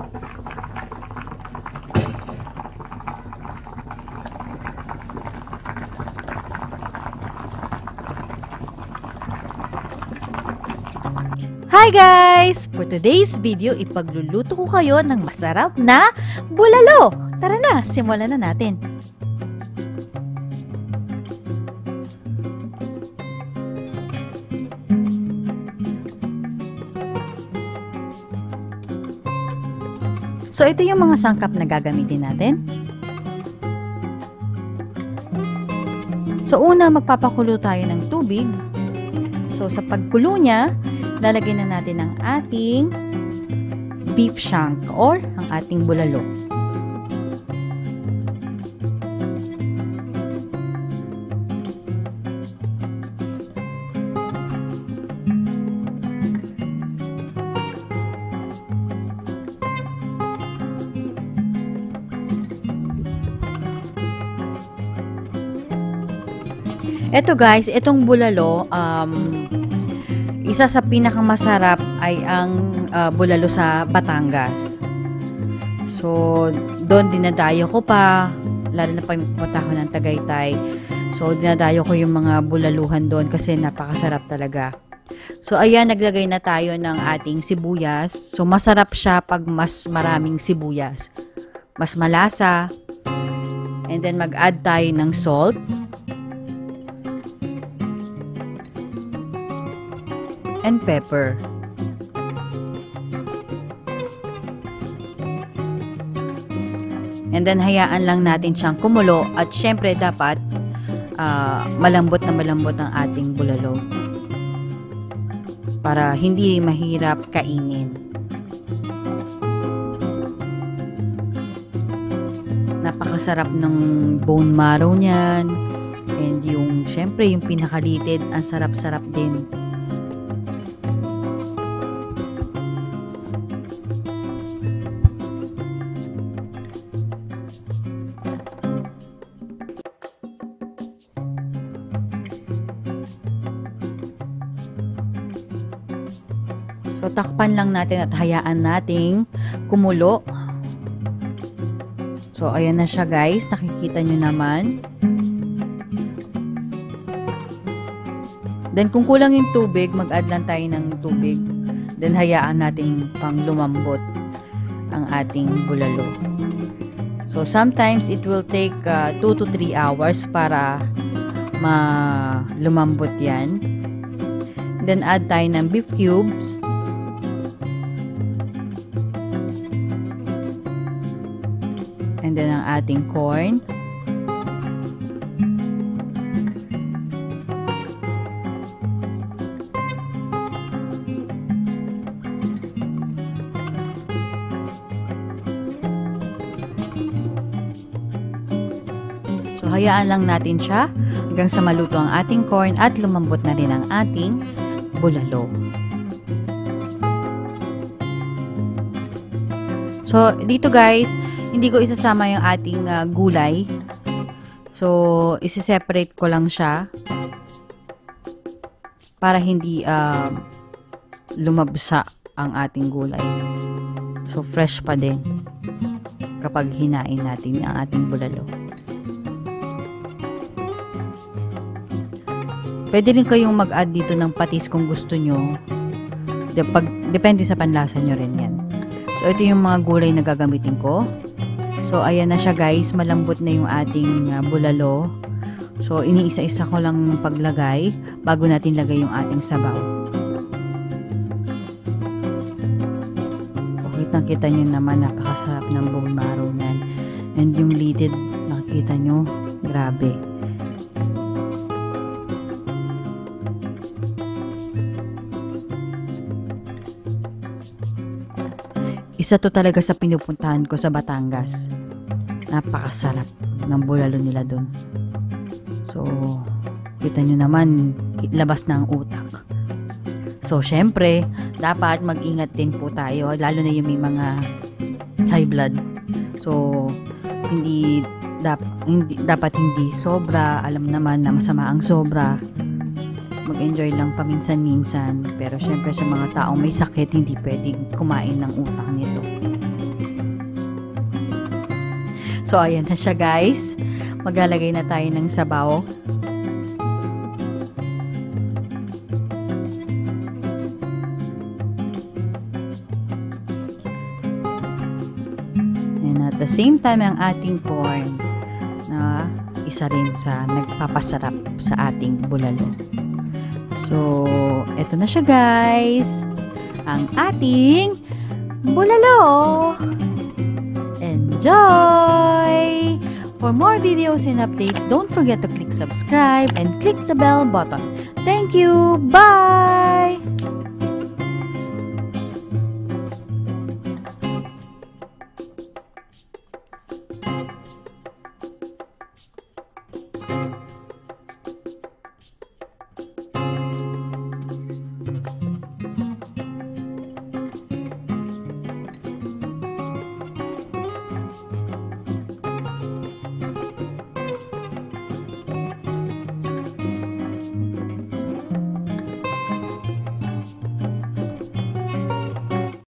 Hi guys! For today's video, ipagluluto ko kayo ng masarap na bulalo. Tara na, simulan na natin. So ito yung mga sangkap na gagamitin natin. So una, magpapakulo tayo ng tubig. So sa pagkulo niya, lalagyan na natin ang ating beef shank or ang ating bulalo. Ito guys, itong bulalo, isa sa pinakamasarap ay ang bulalo sa Batangas. So, doon dinadayo ko pa, lalo na pag pumunta ko ng Tagaytay. So, dinadayo ko yung mga bulaluhan doon kasi napakasarap talaga. So, ayan, naglagay na tayo ng ating sibuyas. So, masarap siya pag mas maraming sibuyas. Mas malasa. And then, mag-add tayo ng salt. And pepper. And then hayaan lang natin siyang kumulo at syempre dapat malambot na malambot ang ating bulalo para hindi mahirap kainin. Napakasarap ng bone marrow niyan, and yung syempre yung pinakalitid, ang sarap-sarap din. So, takpan lang natin at hayaan nating kumulo. So, ayan na siya guys. Nakikita nyo naman. Then, kung kulang yung tubig, mag-add lang tayo ng tubig. Then, hayaan natin pang lumambot ang ating bulalo. So, sometimes it will take 2 to 3 hours para lumambot yan. Then, add tayo ng beef cubes. And then ang ating corn. So hayaan lang natin siya hanggang sa maluto ang ating corn at lumambot na rin ang ating bulalo. So dito guys, hindi ko isasama yung ating gulay. So, isi-separate ko lang siya para hindi lumabsa ang ating gulay. So, fresh pa din kapag hinain natin ang ating bulalo. Pwede rin kayong mag-add dito ng patis kung gusto nyo. Depende sa panlasa nyo rin yan. So, ito yung mga gulay na gagamitin ko. So, ayan na siya guys. Malambot na yung ating bulalo. So, iniisa-isa ko lang paglagay bago natin lagay yung ating sabaw. So, kitang-kita nyo naman, napakasarap ng bone marrow nan. And yung lited, nakikita nyo, grabe. Isa to talaga sa pinupuntahan ko sa Batangas. Napakasarap ng bulalo nila dun. So, kita nyo naman, labas na ang utak. So, syempre, dapat mag-ingat din po tayo, lalo na yung may mga high blood. So, dapat hindi sobra. Alam naman na masama ang sobra. Mag-enjoy lang paminsan-minsan. Pero syempre sa mga taong may sakit, hindi pwedeng kumain ng utak nito. So, ayan na siya guys. Maglalagay na tayo ng sabaw. And at the same time, ang ating corn na isa rin sa nagpapasarap sa ating bulalo. So, eto na siya guys. Ang ating bulalo. Enjoy! For more videos and updates, don't forget to click subscribe and click the bell button. Thank you! Bye!